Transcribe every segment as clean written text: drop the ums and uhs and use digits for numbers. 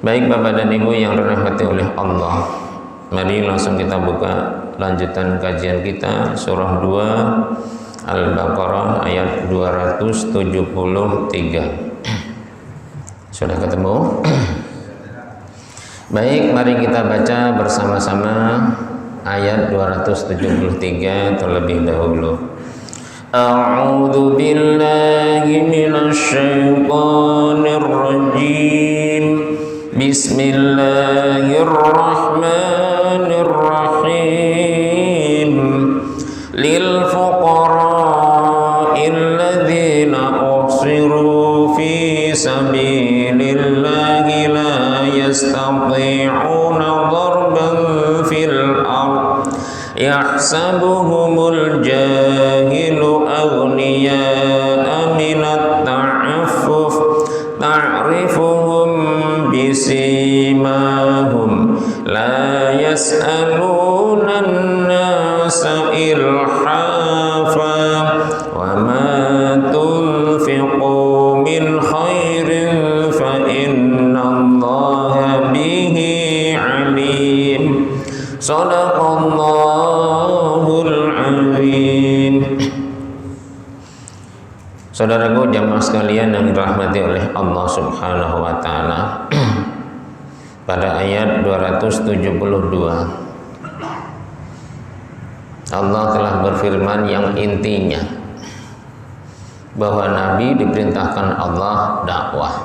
Baik Bapak dan Ibu yang dirahmati oleh Allah, mari langsung kita buka lanjutan kajian kita surah 2 Al-Baqarah ayat 273. Sudah ketemu? Baik, mari kita baca bersama-sama ayat 273 terlebih dahulu. A'udzu billahi minasy syaithanir rajim. Bismillahirrahmanirrahim. Lil fuqara'il ladzina uhsiru fi sabilillahi la yastati'una darban fil ard yahsabuhumul jahilu aghniya'a minat ta'affuf ta'rifuhum bisimahum la yas'aluna an-nasa ilhafa wa ma tunfiqu min khairin fa innallaha bihi alim. Shadaqallahul azim. Saudaraku jamaah sekalian yang dirahmati oleh Allah Subhanahu wa taala, pada ayat 272 Allah telah berfirman yang intinya bahwa Nabi diperintahkan Allah dakwah.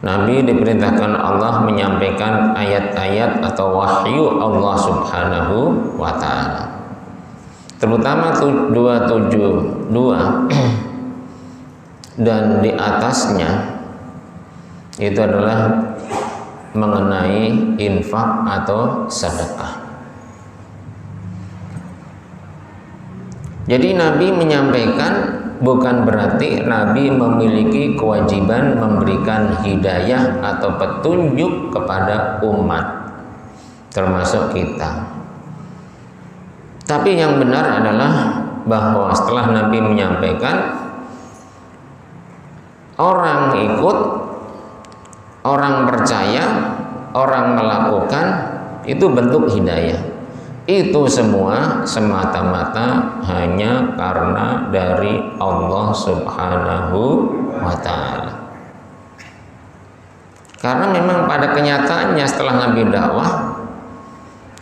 Nabi diperintahkan Allah menyampaikan ayat-ayat atau wahyu Allah Subhanahu wa taala. Terutama 272 dan di atasnya itu adalah mengenai infak atau sedekah. Jadi Nabi menyampaikan bukan berarti Nabi memiliki kewajiban memberikan hidayah atau petunjuk kepada umat termasuk kita. Tapi yang benar adalah bahwa setelah Nabi menyampaikan, orang ikut, orang percaya, orang melakukan, itu bentuk hidayah. Itu semua semata-mata hanya karena dari Allah Subhanahu wa ta'ala. Karena memang pada kenyataannya setelah Nabi dakwah,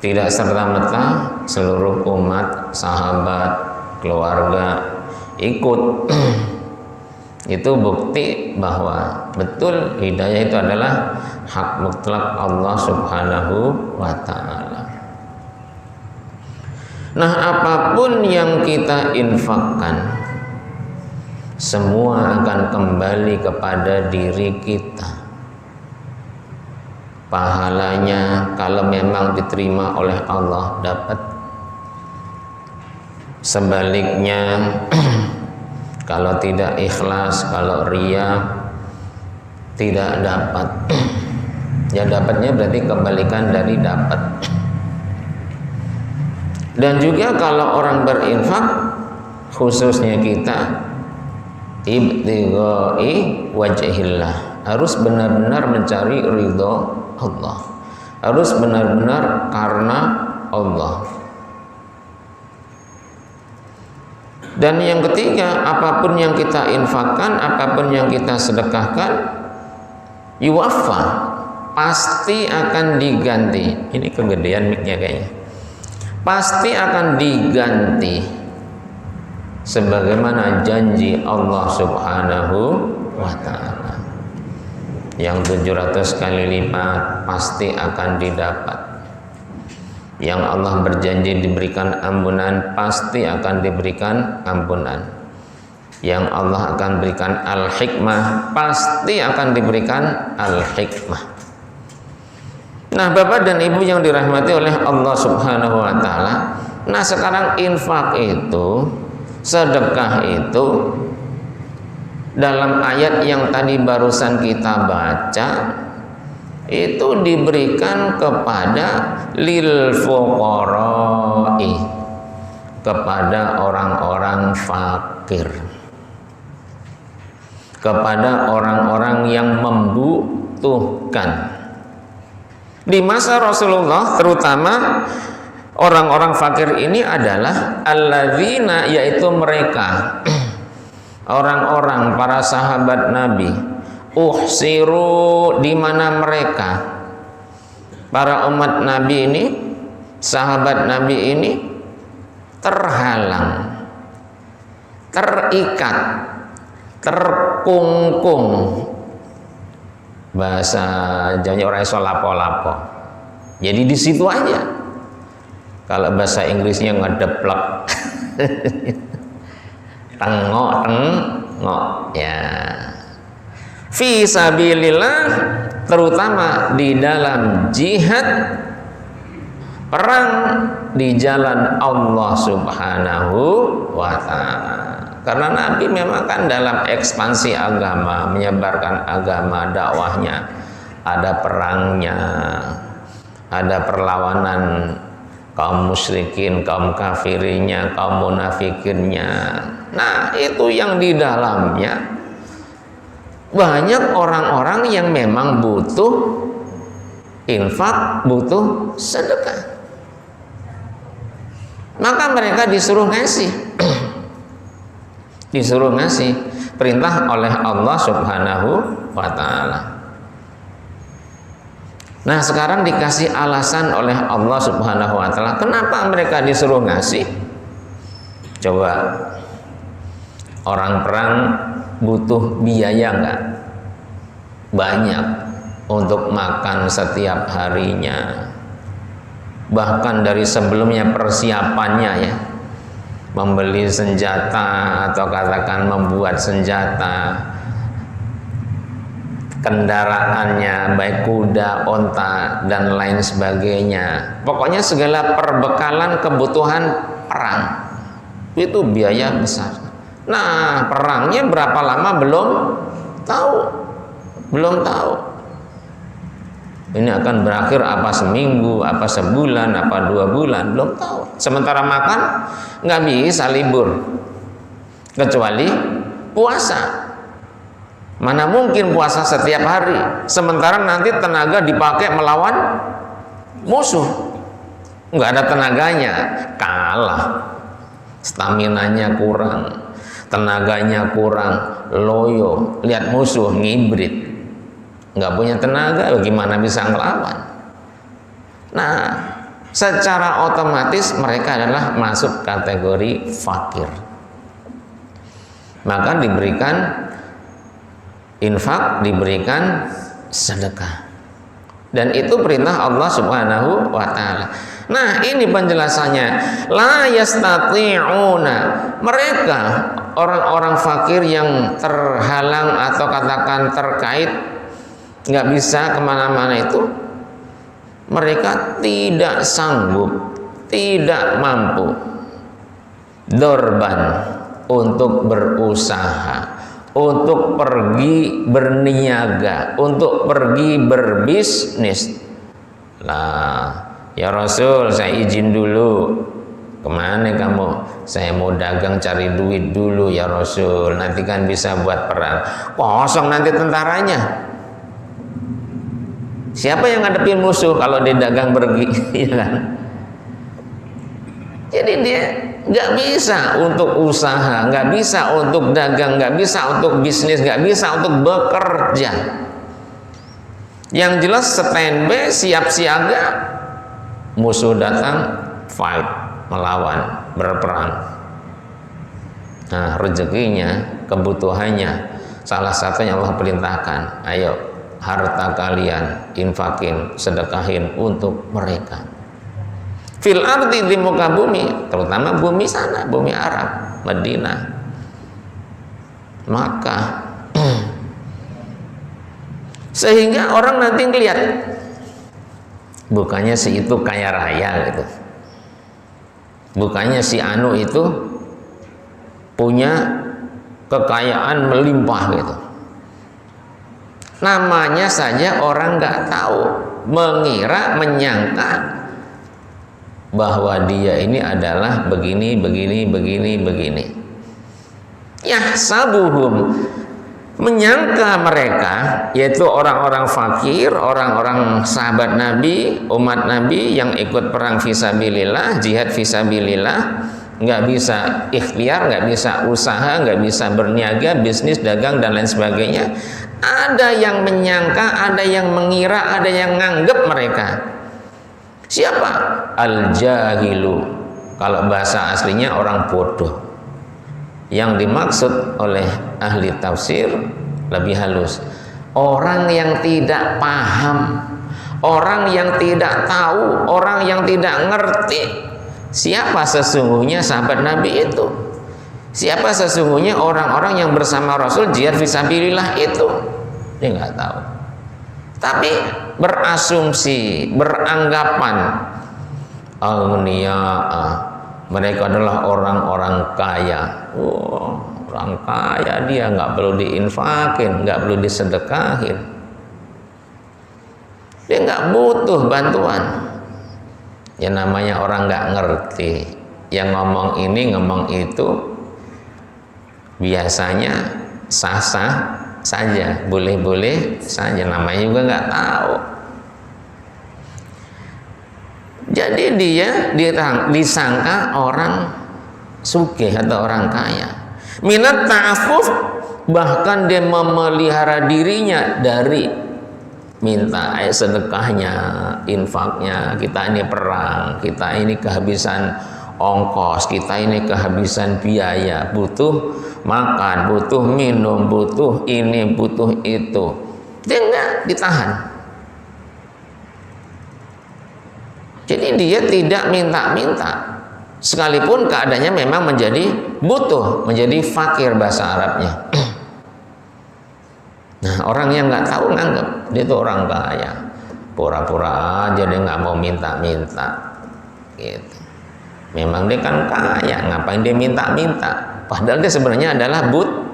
tidak serta-merta seluruh umat, sahabat, keluarga ikut. Itu bukti bahwa betul hidayah itu adalah hak mutlak Allah Subhanahu wa ta'ala. Nah, apapun yang kita infakkan semua akan kembali kepada diri kita. Pahalanya kalau memang diterima oleh Allah dapat. Sebaliknya kalau tidak ikhlas, kalau riya tidak dapat. Ya dapatnya berarti kebalikan dari dapat. Dan juga kalau orang berinfak, khususnya kita, ibtighai wajhillah, harus benar-benar mencari ridho Allah, harus benar-benar karena Allah. Dan yang ketiga, apapun yang kita infakkan, apapun yang kita sedekahkan, yuwaffa, pasti akan diganti. Ini kegedean mic-nya kayaknya. Pasti akan diganti sebagaimana janji Allah Subhanahu wa ta'ala. Yang 700 kali lipat pasti akan didapat. Yang Allah berjanji diberikan ampunan, pasti akan diberikan ampunan. Yang Allah akan berikan al-hikmah, pasti akan diberikan al-hikmah. Nah, Bapak dan Ibu yang dirahmati oleh Allah Subhanahu wa ta'ala, nah sekarang infak itu, sedekah itu, dalam ayat yang tadi barusan kita baca, itu diberikan kepada lil fuqara'i, kepada orang-orang fakir, kepada orang-orang yang dibutuhkan. Di masa Rasulullah terutama orang-orang fakir ini adalah alladzina, yaitu mereka orang-orang para sahabat Nabi, uhsiru, di mana mereka para umat Nabi ini, sahabat Nabi ini terhalang, terikat, terkungkung. Bahasa Jawanya orang iso lapo-lapo. Jadi di situ aja. Kalau bahasa Inggrisnya ngedeplek. Tengok ya. Fi sabilillah, terutama di dalam jihad, perang di jalan Allah Subhanahu wa ta'ala. Karena Nabi memang kan dalam ekspansi agama, menyebarkan agama, dakwahnya, ada perangnya, ada perlawanan kaum musyrikin, kaum kafirinya, kaum munafikinnya. Nah, itu yang di dalamnya banyak orang-orang yang memang butuh infak, butuh sedekah. Maka mereka disuruh ngasih. Disuruh ngasih, perintah oleh Allah Subhanahu wa ta'ala. Nah, sekarang dikasih alasan oleh Allah Subhanahu wa ta'ala kenapa mereka disuruh ngasih. Coba, orang perang butuh biaya enggak? Banyak untuk makan setiap harinya, bahkan dari sebelumnya persiapannya ya, membeli senjata atau katakan membuat senjata, kendaraannya baik kuda, onta dan lain sebagainya. Pokoknya segala perbekalan kebutuhan perang itu biaya besar. Nah, perangnya berapa lama belum tahu. Ini akan berakhir apa seminggu, apa sebulan, apa 2 bulan, belum tahu. Sementara makan nggak bisa libur, kecuali puasa. Mana mungkin puasa setiap hari, sementara nanti tenaga dipakai melawan musuh, nggak ada tenaganya, kalah, staminanya kurang, tenaganya kurang, loyo, lihat musuh ngibrit, nggak punya tenaga, bagaimana bisa ngelawan? Nah, secara otomatis mereka adalah masuk kategori fakir. Maka diberikan infak, diberikan sedekah. Dan itu perintah Allah Subhanahu wa ta'ala. Nah, ini penjelasannya. La yastati'una, mereka orang-orang fakir yang terhalang atau katakan terkait, nggak bisa kemana-mana itu, mereka tidak sanggup, tidak mampu dorban untuk berusaha, untuk pergi berniaga, untuk pergi berbisnis. Lah, ya Rasul, saya izin dulu. Kemana kamu? Saya mau dagang cari duit dulu ya Rasul, nanti kan bisa buat perang. Kosong nanti tentaranya. Siapa yang ngadepin musuh kalau dia dagang pergi, ya kan? Jadi dia nggak bisa untuk usaha, nggak bisa untuk dagang, nggak bisa untuk bisnis, nggak bisa untuk bekerja. Yang jelas standby, siap siaga, musuh datang, fight, melawan, berperang. Nah, rezekinya, kebutuhannya, salah satunya Allah perintahkan, ayo harta kalian infakin, sedekahin untuk mereka. Fil ardi, di muka bumi, terutama bumi sana, bumi Arab, Madinah, Makkah. Sehingga orang nanti ngelihat, bukannya si itu kaya raya gitu, bukannya si anu itu punya kekayaan melimpah gitu. Namanya saja orang nggak tahu, mengira, menyangka bahwa dia ini adalah begini. Yahsabuhum, menyangka mereka, yaitu orang-orang fakir, orang-orang sahabat Nabi, umat Nabi yang ikut perang fisabilillah, jihad fisabilillah, nggak bisa ikhtiar, nggak bisa usaha, nggak bisa berniaga, bisnis, dagang dan lain sebagainya. Ada yang menyangka, ada yang mengira, ada yang nganggep mereka. Siapa? Al-jahilu. Kalau bahasa aslinya orang bodoh. Yang dimaksud oleh ahli tafsir lebih halus, orang yang tidak paham, orang yang tidak tahu, orang yang tidak ngerti siapa sesungguhnya sahabat Nabi itu, siapa sesungguhnya orang-orang yang bersama Rasul jihad fisabilillah itu. Dia nggak tahu, tapi berasumsi, beranggapan mereka adalah orang-orang kaya. Orang kaya dia nggak perlu diinfakin, nggak perlu disedekahin, dia nggak butuh bantuan. Ya namanya orang nggak ngerti, yang ngomong ini ngomong itu biasanya sah-sah saja, boleh-boleh saja, namanya juga nggak tahu. Jadi dia disangka orang sugih atau orang kaya. Minat ta'affuf, bahkan dia memelihara dirinya dari minta sedekahnya, infaknya. Kita ini perang, kita ini kehabisan ongkos, kita ini kehabisan biaya, butuh makan, butuh minum, butuh ini, butuh itu. Dia enggak ditahan. Jadi dia tidak minta-minta, sekalipun keadaannya memang menjadi butuh, menjadi fakir bahasa Arabnya. Nah, orang yang nggak tahu nganggap dia itu orang kaya, pura-pura aja dia nggak mau minta-minta, gitu. Memang dia kan kaya, ngapain dia minta-minta? Padahal dia sebenarnya adalah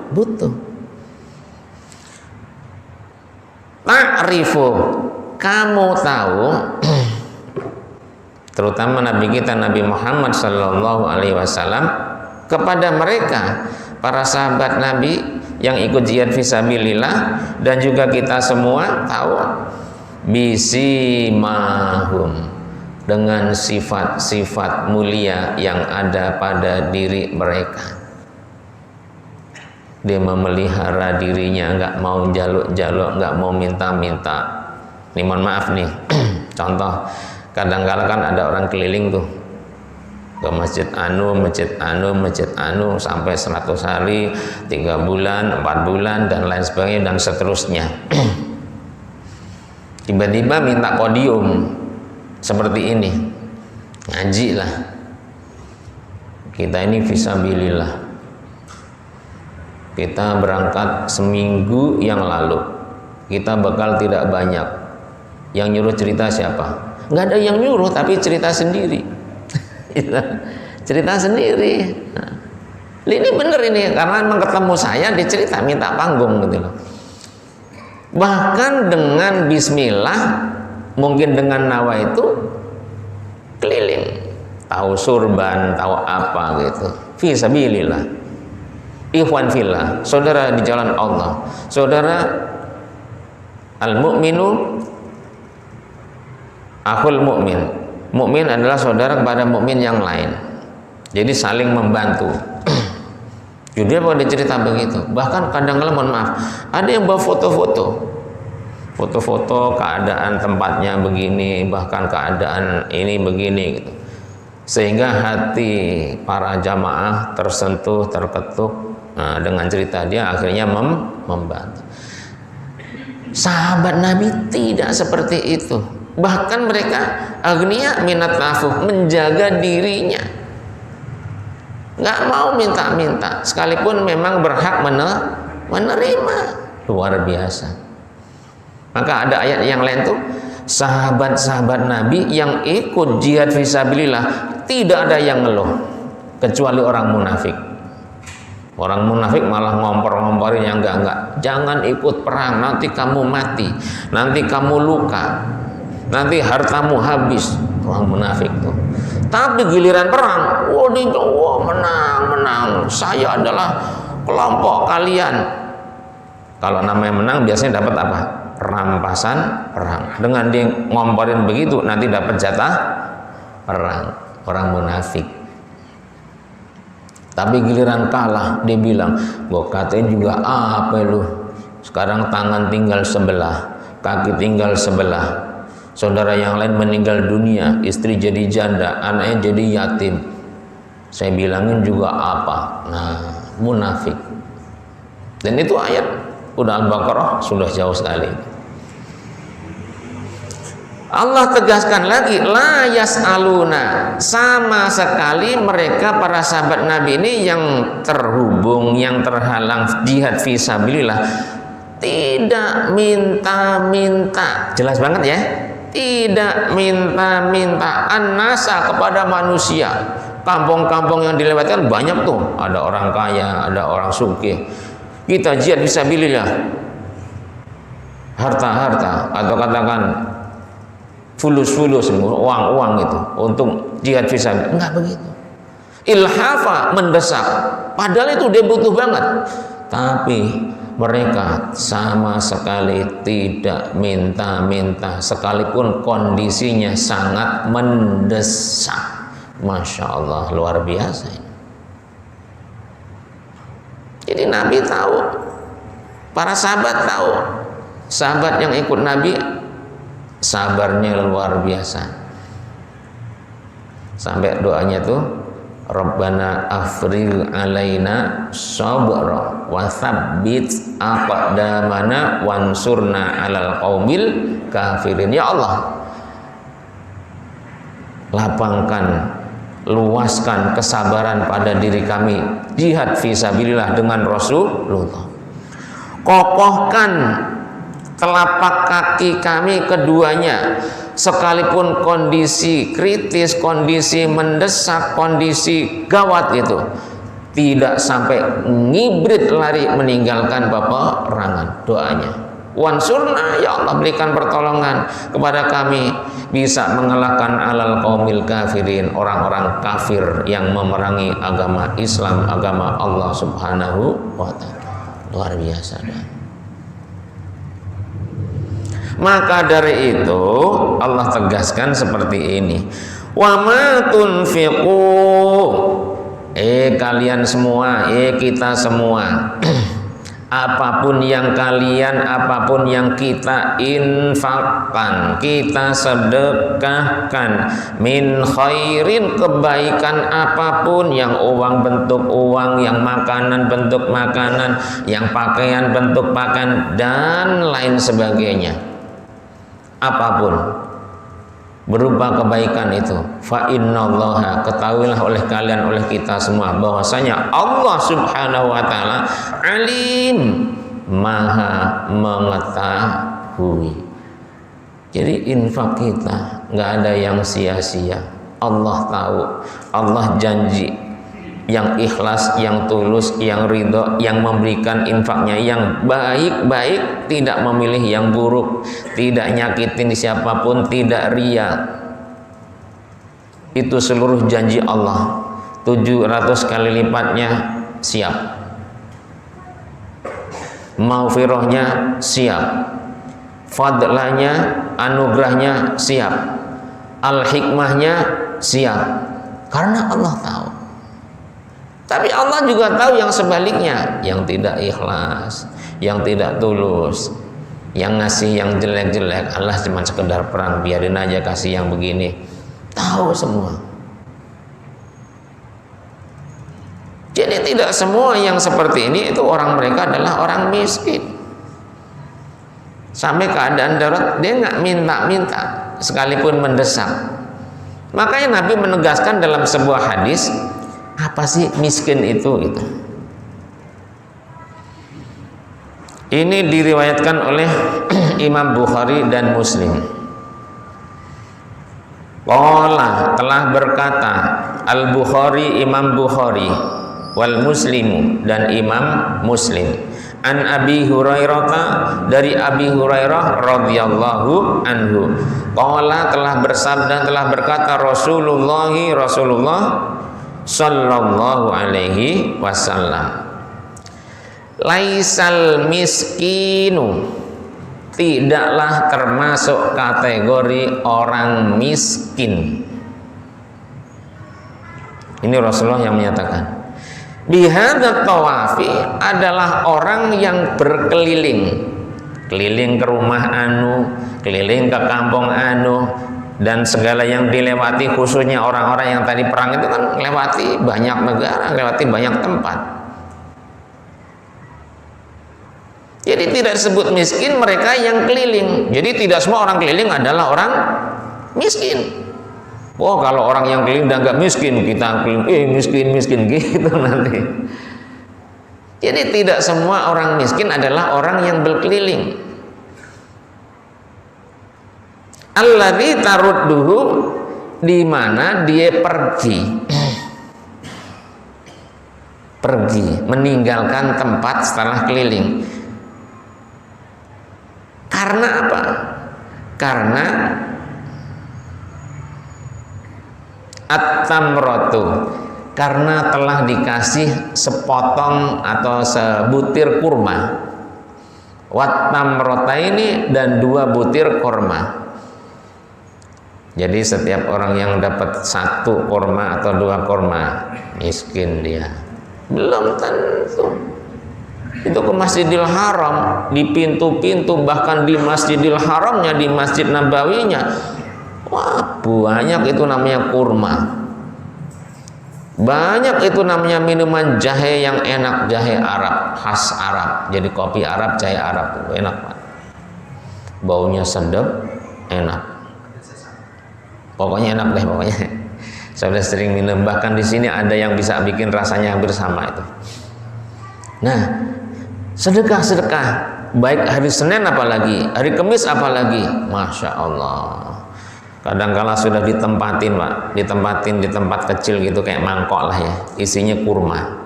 butuh. Ta'rifu, kamu tahu. Terutama Nabi kita Nabi Muhammad Sallallahu Alaihi Wasallam kepada mereka para sahabat Nabi yang ikut jihad fisabilillah, dan juga kita semua tahu bisimahum, dengan sifat-sifat mulia yang ada pada diri mereka. Dia memelihara dirinya, nggak mau jaluk-jaluk, nggak mau minta-minta. Ini mohon maaf nih contoh, kadang-kala kan ada orang keliling tuh ke masjid anu sampai 100 hari, 3 bulan, 4 bulan dan lain sebagainya dan seterusnya. Tiba-tiba minta podium seperti ini, ngaji lah, kita ini fisabilillah, kita berangkat seminggu yang lalu, kita bekal tidak banyak. Yang nyuruh cerita siapa? Nggak ada yang nyuruh, tapi cerita sendiri. Cerita sendiri. Nah, ini bener ini, karena memang ketemu saya, dia cerita minta panggung gitu loh. Bahkan dengan bismillah, mungkin dengan nawa itu keliling, tahu surban, tahu apa gitu. Fisabilillah, ikhwan fillah, saudara di jalan Allah, saudara al-mu'minu akhul mu'min. Mukmin adalah saudara kepada mukmin yang lain. Jadi saling membantu. Jadi dia pada cerita begitu. Bahkan kadang-kadang mohon maaf, ada yang bawa foto-foto keadaan tempatnya begini, bahkan keadaan ini begini gitu. Sehingga hati para jamaah tersentuh, terketuk. Nah, dengan cerita dia akhirnya membantu. Sahabat Nabi tidak seperti itu. Bahkan mereka agniya minat ta'affuf, menjaga dirinya, nggak mau minta-minta, sekalipun memang berhak menerima. Luar biasa. Maka ada ayat yang lain tuh, sahabat-sahabat Nabi yang ikut jihad fisabilillah tidak ada yang ngeluh kecuali orang munafik. Orang munafik malah ngompor-ngomporin yang enggak. Jangan ikut perang, nanti kamu mati, nanti kamu luka, nanti hartamu habis. Orang munafik tuh. Tapi giliran perang, menang, saya adalah kelompok kalian. Kalau namanya menang biasanya dapat apa? Rampasan perang. Dengan dia ngomporin begitu nanti dapat jatah perang. Orang munafik. Tapi giliran kalah dia bilang, gua katanya juga apa lu? Sekarang tangan tinggal sebelah, kaki tinggal sebelah, saudara yang lain meninggal dunia, istri jadi janda, anaknya jadi yatim. Saya bilangin juga apa? Nah, munafik. Dan itu ayat udah Al-Baqarah sudah jauh sekali. Allah tegaskan lagi, la yas'aluna, sama sekali mereka para sahabat Nabi ini yang terhubung, yang terhalang jihad fisabilillah tidak minta-minta. Jelas banget ya, tidak minta-minta an-nasa kepada manusia. Kampung-kampung yang dilewatkan banyak tuh, ada orang kaya, ada orang sugih. Kita jihad fisabilillah, harta-harta atau katakan fulus-fulus, uang-uang itu untuk jihad fisabilillah. Enggak begitu. Ilhafa, mendesak, padahal itu dia butuh banget, tapi mereka sama sekali tidak minta-minta sekalipun kondisinya sangat mendesak. Masya Allah, luar biasa ini. Jadi Nabi tahu, para sahabat tahu, sahabat yang ikut Nabi sabarnya luar biasa. Sampai doanya tuh, Rabbana afrigh alaina sabra wa tsabbit aqdamana wansurna 'alal qaumil kafirin. Ya Allah, lapangkan, luaskan kesabaran pada diri kami, jihad fisabilillah dengan Rasulullah. Kokohkan telapak kaki kami keduanya, sekalipun kondisi kritis, kondisi mendesak, kondisi gawat itu, tidak sampai ngibrit lari meninggalkan peperangan. Doanya, wansurna, ya Allah berikan pertolongan kepada kami bisa mengalahkan alal qaumil kafirin, orang-orang kafir yang memerangi agama Islam, agama Allah Subhanahu wa ta'ala. Luar biasa dah. Maka dari itu Allah tegaskan seperti ini, wa ma tunfiqu, kalian semua, kita semua, apapun yang kalian, apapun yang kita infakkan, kita sedekahkan, min khairin, kebaikan apapun, yang uang bentuk uang, yang makanan bentuk makanan, yang pakaian bentuk pakaian, dan lain sebagainya, apapun berupa kebaikan itu, fa innallaha, ketahuilah oleh kalian, oleh kita semua, bahwasanya Allah Subhanahu wa ta'ala alim, maha mengetahui. Jadi infak kita nggak ada yang sia-sia. Allah tahu, Allah janji yang ikhlas, yang tulus, yang ridho, yang memberikan infaknya yang baik-baik, tidak memilih yang buruk, tidak nyakitin siapapun, tidak ria. Itu seluruh janji Allah, 700 kali lipatnya siap, maghfirahnya siap, fadlahnya, anugerahnya siap, al-hikmahnya siap, karena Allah tahu. Tapi Allah juga tahu yang sebaliknya, yang tidak ikhlas, yang tidak tulus, yang ngasih yang jelek-jelek, Allah cuma sekedar perang, biarin aja kasih yang begini. Tahu semua. Jadi tidak semua yang seperti ini itu orang mereka adalah orang miskin. Sampai keadaan darurat dia nggak minta-minta sekalipun mendesak. Makanya Nabi menegaskan dalam sebuah hadis, apa sih miskin itu? Gitu. Ini diriwayatkan oleh Imam Bukhari dan Muslim. Qala, telah berkata Al-Bukhari, Imam Bukhari, wal Muslimu, dan Imam Muslim, an Abi Hurairah, dari Abi Hurairah radhiyallahu anhu, qala, telah bersabda, telah berkata Rasulullah sallallahu alaihi wasallam, laisal miskinu, tidaklah termasuk kategori orang miskin. Ini Rasulullah yang menyatakan. Bihadza tawafi adalah orang yang berkeliling, keliling ke rumah anu, keliling ke kampung anu, dan segala yang dilewati, khususnya orang-orang yang tadi perang itu kan lewati banyak negara, lewati banyak tempat. Jadi tidak disebut miskin mereka yang keliling. Jadi tidak semua orang keliling adalah orang miskin. Oh, kalau orang yang keliling udah nggak miskin, kita keliling, miskin gitu nanti. Jadi tidak semua orang miskin adalah orang yang berkeliling. Alladzi tarudduhu, di mana dia pergi meninggalkan tempat setelah keliling. Karena apa? Karena at-tamratu, karena telah dikasih sepotong atau sebutir kurma. Wat-tamrataini, dan 2 butir kurma. Jadi setiap orang yang dapat 1 kurma atau 2 kurma miskin dia. Belum tentu. Itu ke Masjidil Haram, di pintu-pintu, bahkan di Masjidil Haramnya, di Masjid Nabawinya, wah banyak itu namanya kurma, banyak itu namanya minuman jahe yang enak, jahe Arab, khas Arab. Jadi kopi Arab, jahe Arab, enak banget, baunya sedap, enak, pokoknya enak deh pokoknya. Saya sudah sering minum, bahkan di sini ada yang bisa bikin rasanya hampir sama itu. Nah, sedekah, baik hari Senin apalagi, hari Kamis apalagi, Masya Allah. Kadangkala sudah ditempatin Pak, ditempatin di tempat kecil gitu kayak mangkok lah ya, isinya kurma.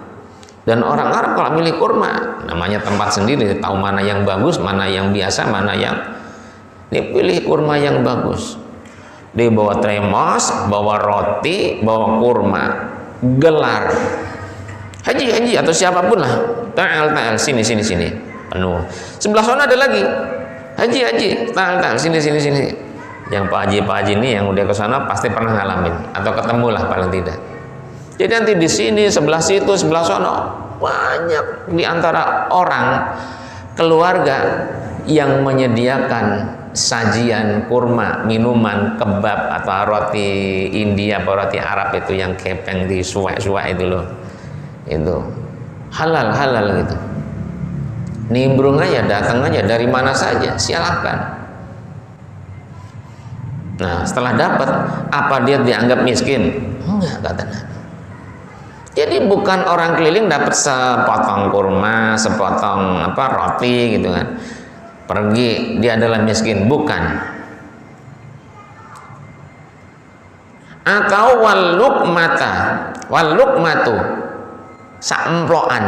Dan orang Arab kalau milih kurma, namanya tempat sendiri, tahu mana yang bagus, mana yang biasa, mana yang dipilih kurma yang bagus. Dia bawa tremos, bawa roti, bawa kurma, gelar. Haji atau siapapun lah, ta'al sini penuh. Sebelah sana ada lagi haji ta'al sini. Yang Pak Haji ini yang udah ke sana pasti pernah ngalamin atau ketemu lah paling tidak. Jadi nanti di sini, sebelah situ, sebelah sana, banyak di antara orang keluarga yang menyediakan sajian kurma, minuman, kebab atau roti India atau roti Arab itu yang kepeng di suwek itu loh. Itu halal gitu. Nimbrung aja, datang aja dari mana saja, silakan. Nah, setelah dapat, apa dia dianggap miskin? Enggak, kata Nabi. Jadi bukan orang keliling dapat sepotong kurma, sepotong roti gitu kan, pergi dia adalah miskin, bukan. Atau walukmatu, saemploan.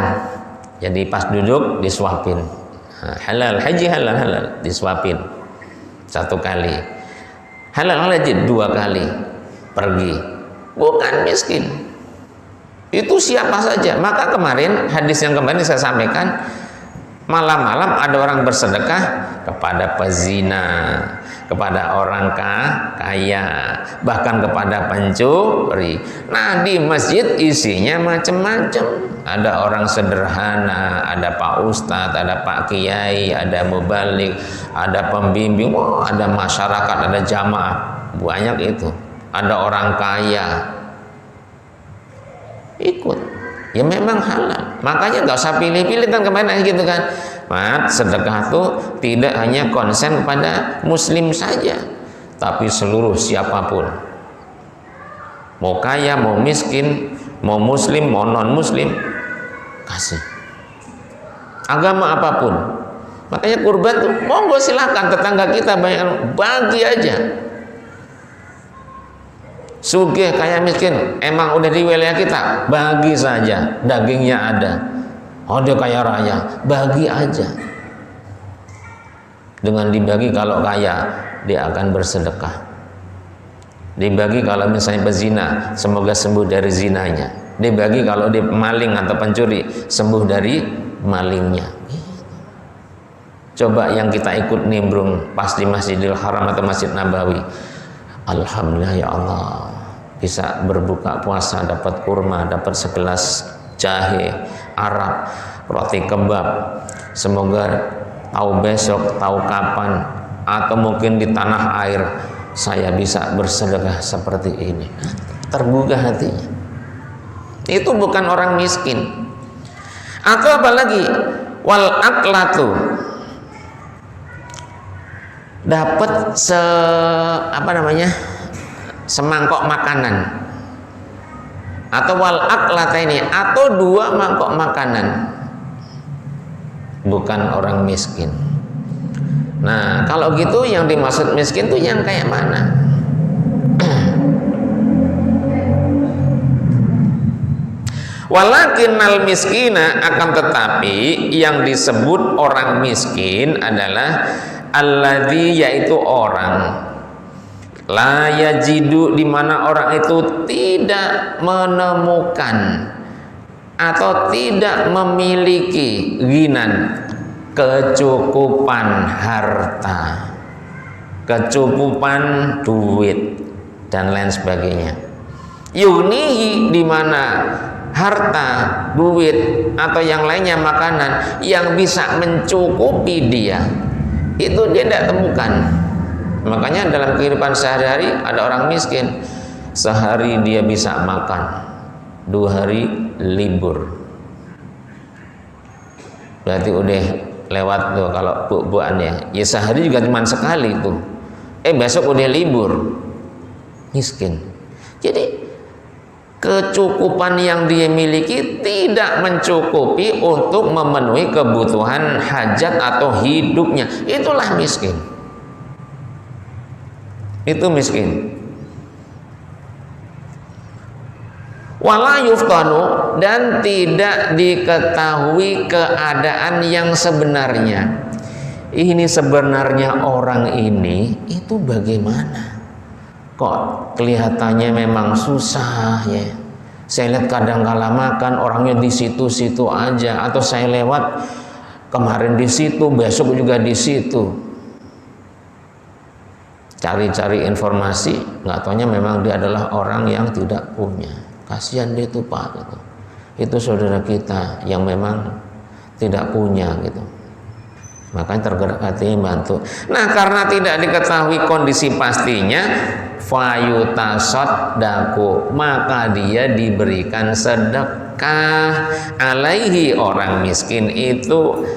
Jadi pas duduk disuapin. Halal haji, halal disuapin 1 kali. Halal haji 2 kali. Pergi. Bukan miskin. Itu siapa saja. Maka kemarin hadis yang kemarin saya sampaikan, malam-malam ada orang bersedekah kepada pezina, kepada orang kaya, bahkan kepada pencuri. Nah, di masjid isinya macam-macam. Ada orang sederhana, ada Pak Ustadz, ada Pak Kiai, ada mubalik, ada pembimbing, ada masyarakat, ada jamaah, banyak itu. Ada orang kaya ikut. Ya memang halal. Makanya nggak usah pilih-pilih kan kemarin gitu kan. Sedekah itu tidak hanya konsen kepada muslim saja, tapi seluruh siapapun. Mau kaya, mau miskin, mau muslim, mau non muslim, kasih. Agama apapun. Makanya kurban tuh monggo silakan, tetangga kita banyak, bagi aja. Sugih kaya miskin emang udah di wilayah kita, bagi saja, dagingnya ada. Oh dia kaya raya, bagi aja. Dengan dibagi, kalau kaya dia akan bersedekah. Dibagi kalau misalnya pezina, semoga sembuh dari zinanya. Dibagi kalau dia maling atau pencuri, sembuh dari malingnya. Coba yang kita ikut nimbrung pas di Masjidil Haram atau Masjid Nabawi, alhamdulillah ya Allah, bisa berbuka puasa, dapat kurma, dapat segelas jahe Arab, roti kebab. Semoga tahu besok, tahu kapan, atau mungkin di tanah air saya bisa bersedekah seperti ini. Tergugah hatinya. Itu bukan orang miskin. Atau apalagi wal aklatu, dapat semangkok makanan, atau wal aklata ini, atau 2 mangkok makanan, bukan orang miskin. Nah, kalau gitu yang dimaksud miskin tuh yang kayak mana? Walakinnal miskina, akan tetapi yang disebut orang miskin adalah alladzi, yaitu orang la yajidu, di mana orang itu tidak menemukan atau tidak memiliki ginan, kecukupan harta, kecukupan duit dan lain sebagainya. Yunihi, di mana harta, duit atau yang lainnya, makanan yang bisa mencukupi dia, itu dia tidak temukan. Makanya dalam kehidupan sehari-hari ada orang miskin, sehari dia bisa makan, 2 hari libur, berarti udah lewat tuh kalau bu-buannya. Ya sehari juga cuma sekali tuh, besok udah libur, miskin. Jadi kecukupan yang dia miliki tidak mencukupi untuk memenuhi kebutuhan hajat atau hidupnya. Itulah miskin. Itu miskin. Wala yuftanu, dan tidak diketahui keadaan yang sebenarnya. Ini sebenarnya orang ini itu bagaimana? Kok kelihatannya memang susah ya. Saya lihat kadang kala makan orangnya di situ-situ aja, atau saya lewat kemarin di situ, besok juga di situ. Cari-cari informasi, nggak taunya memang dia adalah orang yang tidak punya. Kasihan dia itu Pak gitu. Itu saudara kita yang memang tidak punya gitu. Makanya tergerak hatinya bantu. Nah, karena tidak diketahui kondisi pastinya, fayutasaddaku, maka dia diberikan sedekah alaihi, orang miskin itu.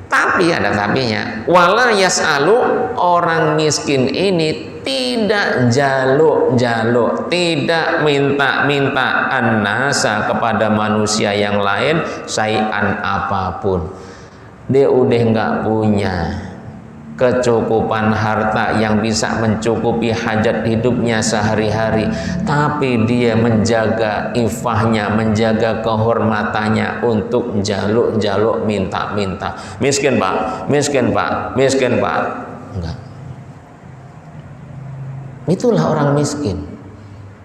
Tapi ada tapinya, wala yas'alu, orang miskin ini tidak jaluk-jaluk, tidak minta-minta annasa, kepada manusia yang lain, syai'an, apapun. Dia udah nggak punya kecukupan harta yang bisa mencukupi hajat hidupnya sehari-hari, tapi dia menjaga ifahnya, menjaga kehormatannya untuk jaluk-jaluk, minta-minta. Miskin Pak, miskin Pak, miskin Pak. Enggak. Itulah orang miskin.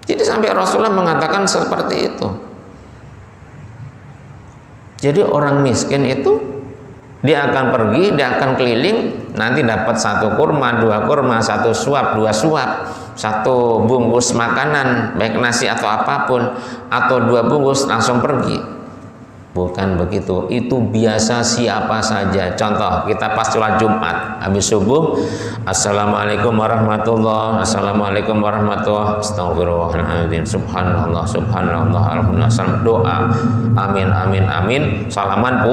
Jadi sampai Rasulullah mengatakan seperti itu. Jadi orang miskin itu dia akan pergi, dia akan keliling, nanti dapat 1 kurma, 2 kurma, 1 suap, 2 suap, 1 bungkus makanan, baik nasi atau apapun, atau 2 bungkus, langsung pergi. Bukan begitu, itu biasa siapa saja. Contoh, kita pas sholat Jumat habis subuh, assalamualaikum warahmatullahi, assalamualaikum warahmatullahi, astagfirullahaladzim, subhanallah, subhanallah, alhamdulillah, doa, amin, amin, amin, salaman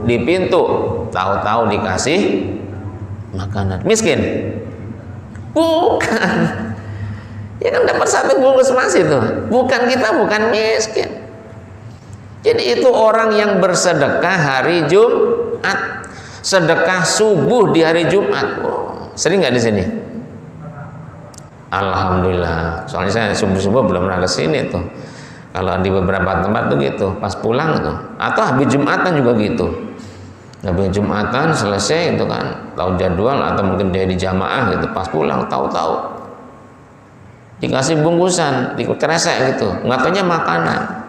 di pintu, tahu-tahu dikasih makanan. Miskin? Bukan. Ya kan dapat 1 bungkus masih itu. Bukan, kita bukan miskin. Jadi itu orang yang bersedekah hari Jumat, sedekah subuh di hari Jumat. Sering nggak di sini? Alhamdulillah. Soalnya saya subuh-subuh belum pernah ke sini tuh. Kalau di beberapa tempat tuh gitu, pas pulang tuh. Atau habis Jumatan juga gitu. Habis Jumatan selesai itu kan, tahu jadwal atau mungkin dia di jamaah gitu, pas pulang tahu-tahu dikasih bungkusan, dikresek gitu, nggak taunya makanan.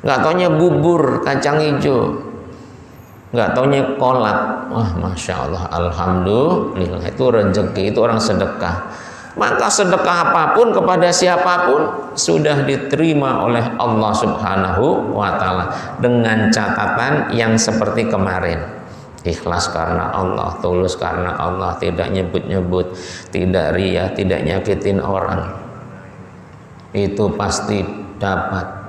Nggak taunya bubur kacang hijau, nggak taunya kolak. Wah, masya Allah, alhamdulillah, itu rezeki, itu orang sedekah. Maka sedekah apapun kepada siapapun sudah diterima oleh Allah Subhanahu wa Ta'ala, dengan catatan yang seperti kemarin: ikhlas karena Allah, tulus karena Allah, tidak nyebut-nyebut, tidak riya, tidak nyakitin orang. Itu pasti dapat.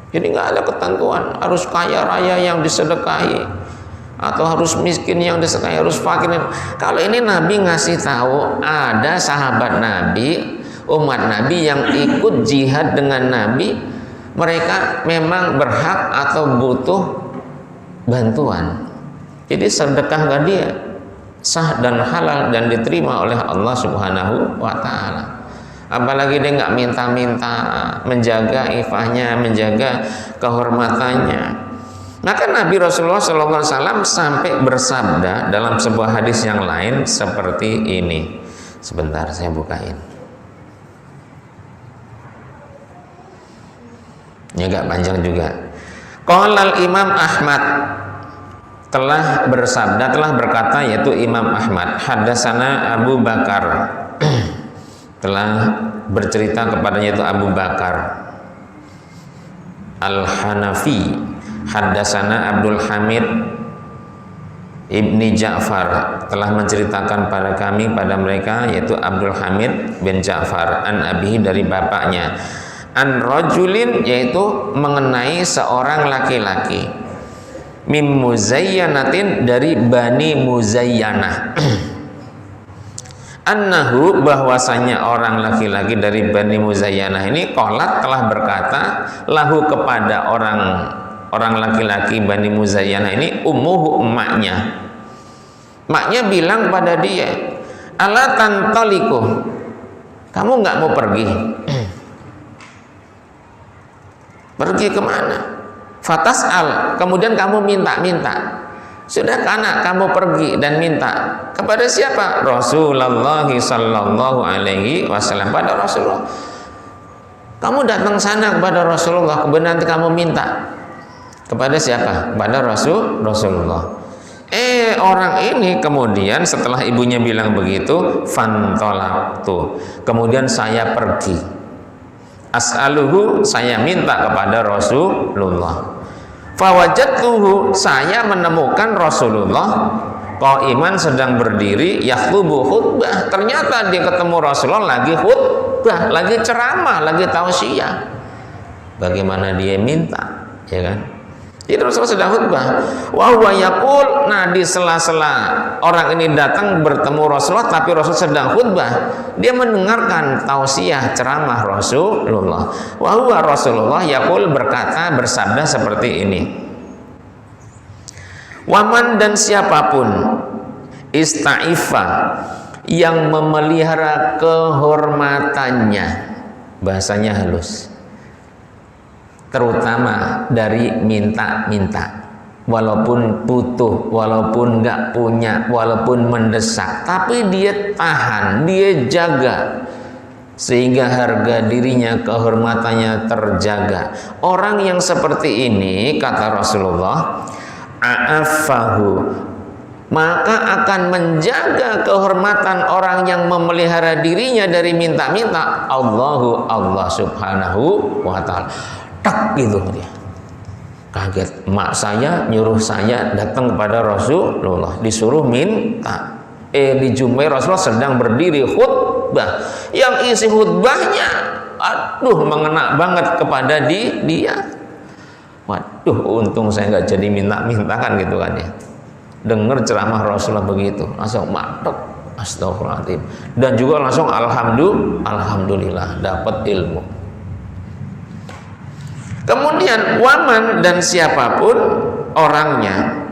Jadi nggak ada ketentuan harus kaya raya yang disedekahi atau harus miskin yang disedekahi, harus fakir. Kalau ini Nabi ngasih tahu ada sahabat Nabi, umat Nabi yang ikut jihad dengan Nabi, mereka memang berhak atau butuh bantuan. Jadi sedekah dia sah dan halal dan diterima oleh Allah Subhanahu wa Ta'ala. Apalagi dia nggak minta-minta, menjaga ifahnya, menjaga kehormatannya. Maka Nabi Rasulullah SAW sampai bersabda dalam sebuah hadis yang lain seperti ini. Sebentar, saya bukain. Ini agak panjang juga. Qala Imam Ahmad, telah bersabda, telah berkata, yaitu Imam Ahmad, haddatsana Abu Bakar, telah bercerita kepadanya itu Abu Bakar Al-Hanafi, haddatsana Abdul Hamid Ibni Ja'far, telah menceritakan pada kami, pada mereka, yaitu Abdul Hamid bin Ja'far, an abihi, dari bapaknya, an rajulin, yaitu mengenai seorang laki-laki, mim muzayyanatin, dari Bani Muzayyanah, annahu, bahwasanya orang laki-laki dari Bani Muzayyanah ini, qalat, telah berkata, lahu, kepada orang laki-laki Bani Muzayyanah ini, ummuhu, emaknya. Emaknya bilang pada dia, ala tantaliku, kamu nggak mau pergi? Pergi kemana? Fatas'al, kemudian kamu minta-minta. Sudah anak kamu pergi dan minta kepada siapa? Rasulullah sallallahu alaihi wasallam, pada Rasulullah. Kamu datang sana kepada Rasulullah, kemudian nanti kamu minta kepada siapa? Pada Rasulullah. Orang ini kemudian setelah ibunya bilang begitu, fantolaktu, kemudian saya pergi, as'aluhu, saya minta kepada Rasulullah. Fawajadtuhu, saya menemukan Rasulullah qaiman, sedang berdiri, yakhlubu, khutbah. Ternyata dia ketemu Rasulullah lagi khutbah, lagi ceramah, lagi tausiah. Bagaimana dia minta, ya kan? Jadi Rasulullah sedang khutbah. Wa huwa yaqul, nah di sela-sela orang ini datang bertemu Rasulullah, tapi Rasul sedang khutbah, dia mendengarkan tausiah ceramah Rasulullah. Wa huwa Rasulullah yaqul, berkata, bersabda seperti ini. Waman, dan siapapun, istaifa, yang memelihara kehormatannya, bahasanya halus, terutama dari minta-minta, walaupun butuh, walaupun nggak punya, walaupun mendesak, tapi dia tahan, dia jaga, sehingga harga dirinya, kehormatannya terjaga. Orang yang seperti ini, kata Rasulullah, a'afahu, maka akan menjaga kehormatan orang yang memelihara dirinya dari minta-minta, Allah Subhanahu wa Ta'ala. Tak, gitu dia kaget. Mak saya nyuruh saya datang kepada Rasulullah, disuruh minta. Dijumpai Rasulullah sedang berdiri khutbah, yang isi khutbahnya aduh mengena banget kepada dia. Waduh, untung saya nggak jadi minta-minta, kan gitu kan ya. Dengar ceramah Rasulullah begitu, langsung matok, astagfirullahaladzim, dan juga langsung alhamdulillah dapat ilmu. Kemudian waman, dan siapapun orangnya,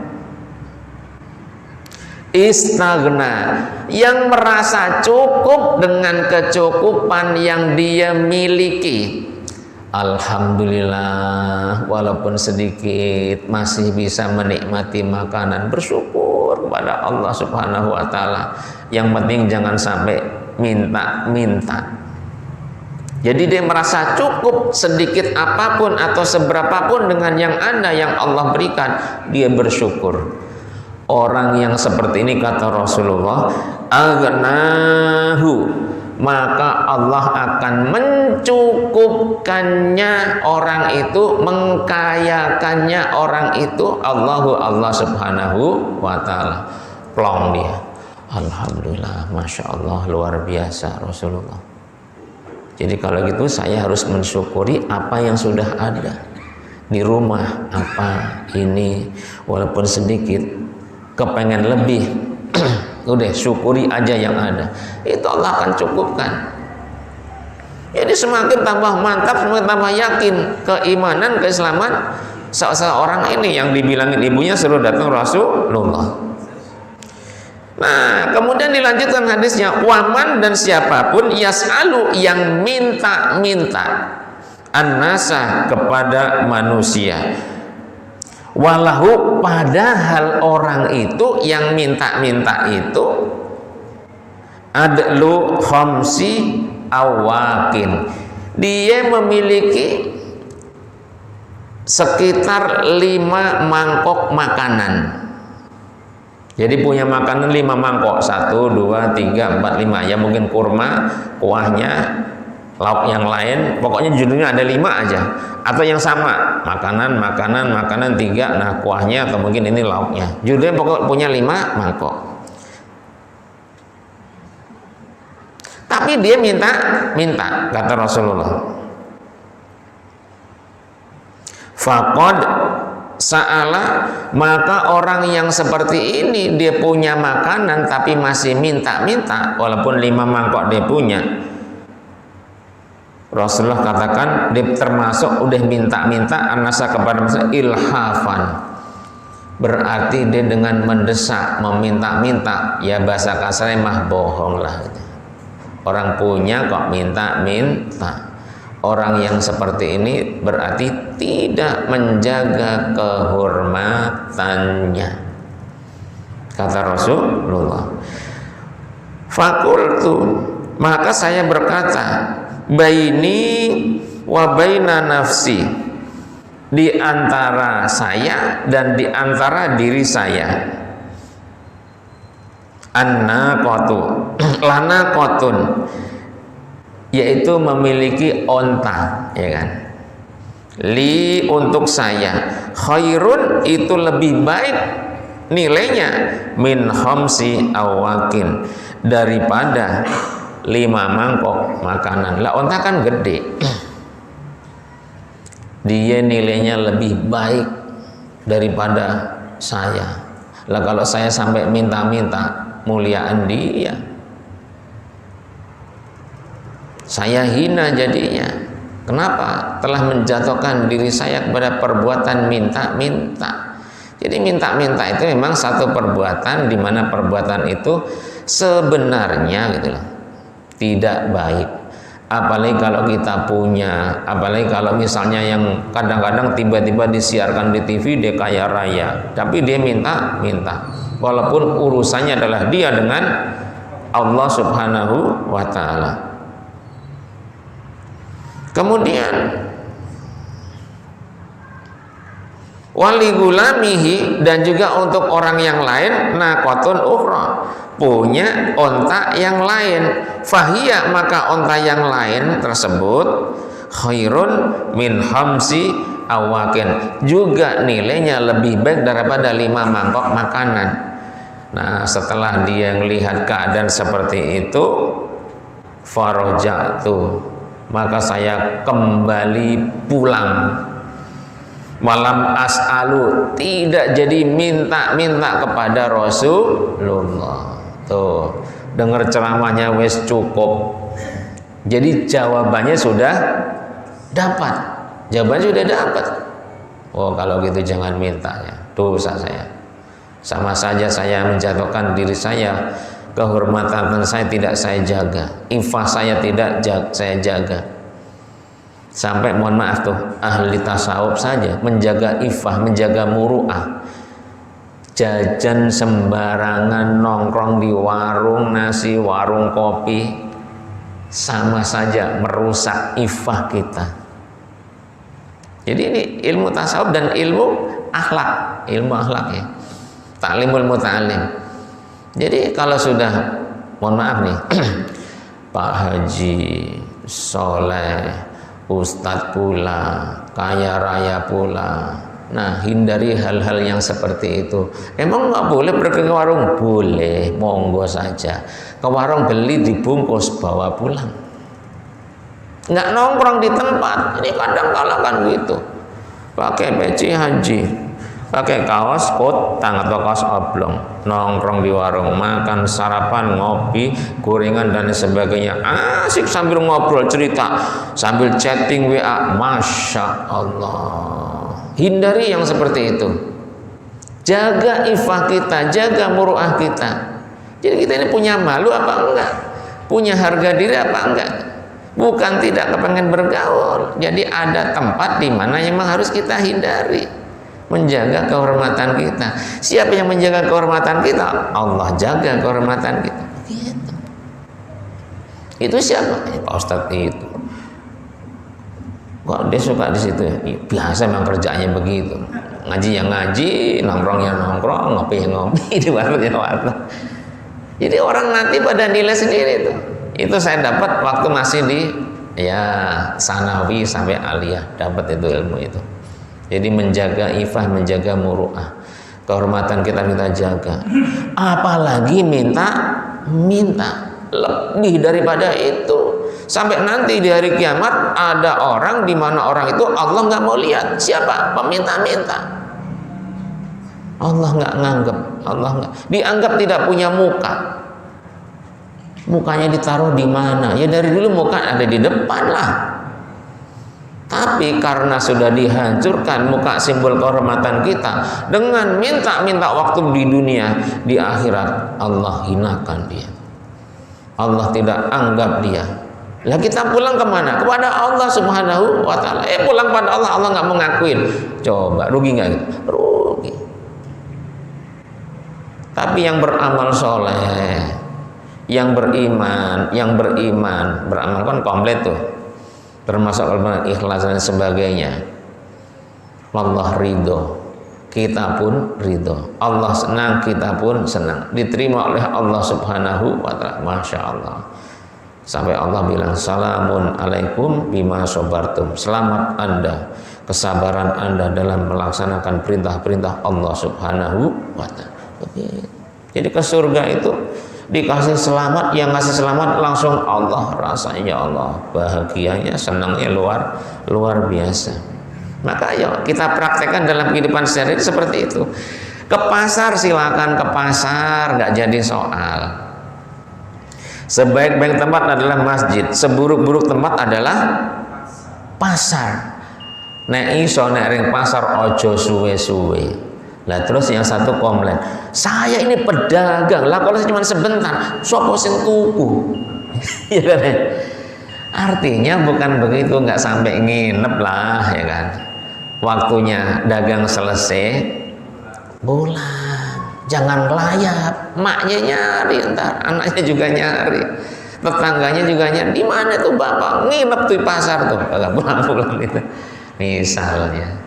istagna, yang merasa cukup dengan kecukupan yang dia miliki, alhamdulillah, walaupun sedikit masih bisa menikmati makanan, bersyukur kepada Allah Subhanahu wa Ta'ala. Yang penting jangan sampai minta-minta. Jadi dia merasa cukup sedikit apapun atau seberapapun dengan yang ada yang Allah berikan, dia bersyukur. Orang yang seperti ini, kata Rasulullah, aghnahu, maka Allah akan mencukupkannya orang itu, mengkayakannya orang itu, Allah subhanahu wa ta'ala. Plong dia, alhamdulillah, masya Allah, luar biasa Rasulullah. Jadi kalau gitu saya harus mensyukuri apa yang sudah ada di rumah. Apa ini, walaupun sedikit, kepengen lebih, udah syukuri aja yang ada, itu Allah akan cukupkan. Jadi semakin tambah mantap, semakin tambah yakin keimanan, keislaman seorang ini yang dibilangin ibunya suruh datang Rasulullah. Nah, kemudian dilanjutkan hadisnya, waman, dan siapapun yas'alu, yang minta-minta, an-nasa, kepada manusia, walahu, padahal orang itu yang minta-minta itu adlu khamsi awakin, dia memiliki sekitar 5 mangkok makanan. Jadi punya makanan 5 mangkok, 1, 2, 3, 4, 5, ya mungkin kurma, kuahnya, lauk yang lain, pokoknya judulnya ada 5 aja, atau yang sama, makanan 3, nah kuahnya atau mungkin ini lauknya, judulnya pokoknya punya 5 mangkok. Tapi dia minta, kata Rasulullah, faqad sa'ala, maka orang yang seperti ini, dia punya makanan tapi masih minta-minta, walaupun 5 mangkok dia punya, Rasulullah katakan dia termasuk udah minta-minta, anasa kepada manusia, ilhafan, berarti dia dengan mendesak, meminta-minta, ya bahasa kasarnya mah bohong lah. Orang punya kok minta-minta. Orang yang seperti ini berarti tidak menjaga kehormatannya, kata Rasulullah. Fakultu, maka saya berkata, baini wa baina nafsi, di antara saya dan di antara diri saya, an-naqatu lanaqatun, yaitu memiliki onta, ya kan, li, untuk saya, khairun, itu lebih baik nilainya, min khamsi awakin, daripada 5 mangkok makanan. Lah onta kan gede, dia nilainya lebih baik daripada saya. Lah kalau saya sampai minta-minta, muliaan dia, saya hina jadinya. Kenapa? Telah menjatuhkan diri saya kepada perbuatan minta-minta. Jadi minta-minta itu memang satu perbuatan di mana perbuatan itu sebenarnya gitu loh, tidak baik. Apalagi kalau kita punya, apalagi kalau misalnya yang kadang-kadang tiba-tiba disiarkan di TV, dia kaya raya, tapi dia minta-minta, walaupun urusannya adalah dia dengan Allah subhanahu wa ta'ala. Kemudian wali gulamihi, dan juga untuk orang yang lain, naqatun ukhra, punya onta yang lain, fahiyya, maka onta yang lain tersebut, khairun min khamsi awakin, juga nilainya lebih baik daripada 5 mangkok makanan. Nah, setelah dia melihat keadaan seperti itu, farajatu, maka saya kembali pulang, malam as'alu, tidak jadi minta-minta kepada Rasulullah. Tuh, dengar ceramahnya wes cukup, jadi jawabannya sudah dapat, Oh, kalau gitu jangan minta, ya dosa saya, sama saja saya menjatuhkan diri saya, kehormatan saya tidak saya jaga, ifah saya tidak saya jaga. Sampai mohon maaf tuh, ahli tasawuf saja menjaga ifah, menjaga muru'ah, jajan sembarangan, nongkrong di warung nasi, warung kopi, sama saja merusak ifah kita. Jadi ini ilmu tasawuf dan ilmu akhlak ya. Ta'limul muta'alim. Jadi kalau sudah, mohon maaf nih, Pak Haji, soleh, ustadz pula, kaya raya pula. Nah, hindari hal-hal yang seperti itu. Emang nggak boleh pergi ke warung? Boleh, monggo saja. Ke warung beli dibungkus bawa pulang. Nggak nongkrong di tempat. Ini kadang-kadang kan gitu. Pakai peci haji, pakai kaos kotang atau kaos oblong, nongkrong di warung, makan, sarapan, ngopi, gorengan dan sebagainya, asik sambil ngobrol, cerita, sambil chatting WA. Masya Allah. Hindari yang seperti itu. Jaga ifah kita, jaga muruah kita. Jadi kita ini punya malu apa enggak? Punya harga diri apa enggak? Bukan tidak kepengen bergaul. Jadi ada tempat di mana memang harus kita hindari. Menjaga kehormatan kita. Siapa yang menjaga kehormatan kita? Allah jaga kehormatan kita. Gitu. Itu siapa? Pak Ustadz itu. Kok dia suka di situ ya? Biasa memang kerjaannya begitu. Ngaji yang ngaji, nongkrong yang nongkrong, ngopi yang ngopi, di warung yang warung. Jadi orang nanti pada nilai sendiri tuh. Itu saya dapat waktu masih di sanawi sampai aliyah, dapat itu ilmu itu. Jadi menjaga ifah, menjaga muru'ah, kehormatan kita jaga. Apalagi minta lebih daripada itu. Sampai nanti di hari kiamat ada orang di mana orang itu Allah nggak mau lihat. Siapa? Peminta-minta. Allah nggak nganggap, Allah nggak dianggap tidak punya muka. Mukanya ditaruh di mana? Ya dari dulu muka ada di depan lah. Tapi karena sudah dihancurkan muka simbol kehormatan kita dengan minta waktu di dunia, di akhirat Allah hinakan dia. Allah tidak anggap dia. Lah kita pulang kemana? Kepada Allah Subhanahu wa ta'ala. Pulang pada Allah, Allah nggak mau ngakuin. Coba rugi nggak? Rugi. Tapi yang beramal soleh, yang beriman, beramal kan komplit tuh, termasuk ikhlas dan sebagainya. Allah ridho, kita pun ridho. Allah senang, kita pun senang. Diterima oleh Allah Subhanahu wa ta'ala. Masya Allah. Sampai Allah bilang, salamun alaikum bima sobartum. Selamat Anda, kesabaran Anda dalam melaksanakan perintah-perintah Allah Subhanahu wa ta'ala. Jadi ke surga itu dikasih selamat, yang ngasih selamat langsung Allah. Rasanya Allah, bahagianya, senangnya luar biasa. Maka ayo kita praktekkan dalam kehidupan sehari-hari seperti itu. Ke pasar silakan ke pasar, nggak jadi soal. Sebaik-baik tempat adalah masjid, seburuk-buruk tempat adalah pasar. Nek iso nek ring pasar ojo suwe-suwe. Lah terus yang satu komplain, saya ini pedagang lah, kalau cuma sebentar sopo sing tuku. Ya kan? Artinya bukan begitu, nggak sampai nginep lah, ya kan? Waktunya dagang selesai pulang, jangan ngelayap. Maknya nyari, ntar anaknya juga nyari, tetangganya juga nyari. Di mana tuh bapak nginep tuh di pasar tuh, agak pulang-pulang gitu. Misalnya.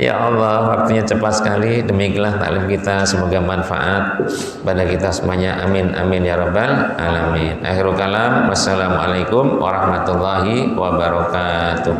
Ya Allah, waktunya cepat sekali. Demikianlah taklim kita, semoga manfaat pada kita semuanya. Amin amin ya rabbal alamin. Akhirul kalam, wassalamualaikum warahmatullahi wabarakatuh.